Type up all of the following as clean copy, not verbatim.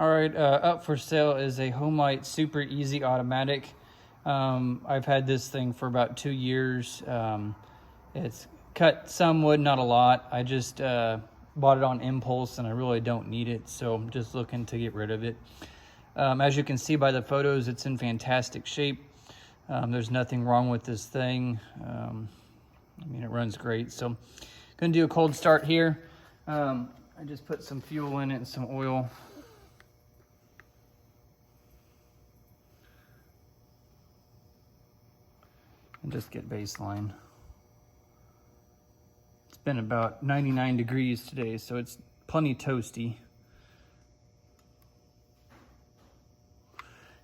All right, up for sale is a Homelite Super EZ Automatic. I've had this thing for about 2 years. It's cut some wood, not a lot. I just bought it on impulse and I really don't need it, so I'm just looking to get rid of it. As you can see by the photos, it's in fantastic shape. There's nothing wrong with this thing. I mean, it runs great. So gonna do a cold start here. I just put some fuel in it and some oil. And just get baseline. It's been about 99 degrees today, so it's plenty toasty.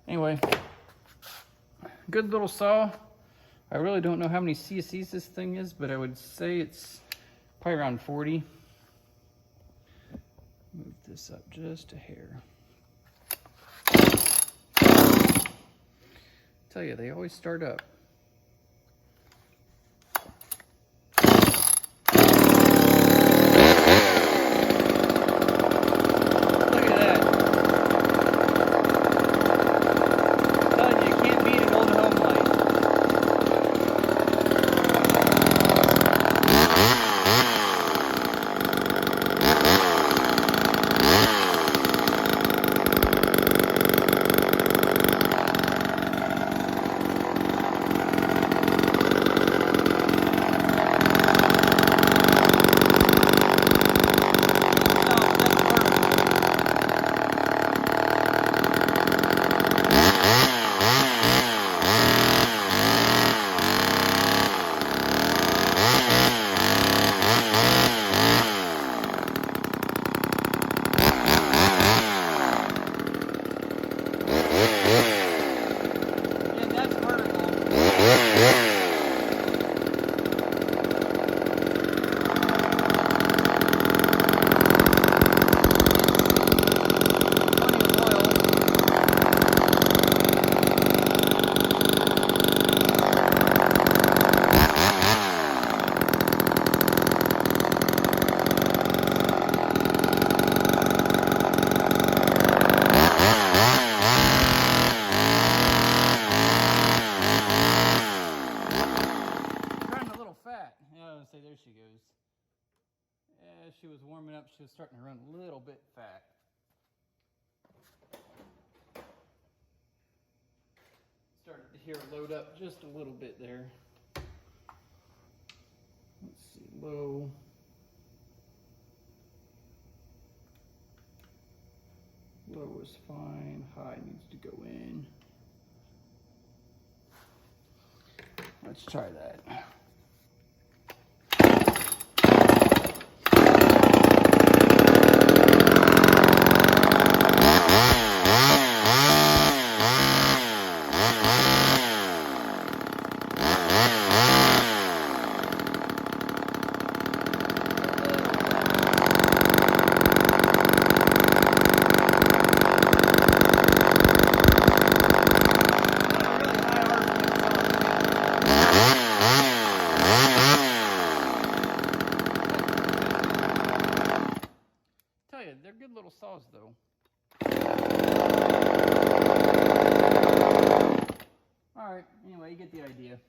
Anyway, good little saw. I really don't know how many cc's this thing is, but I would say it's probably around 40. Move this up just a hair. Tell you, they always start up. Say there she goes. As she was warming up, she was starting to run a little bit fat. Started to hear her load up just a little bit there. Let's see, low. Low is fine, high needs to go in. Let's try that. They're good little saws though. All right, anyway, you get the idea.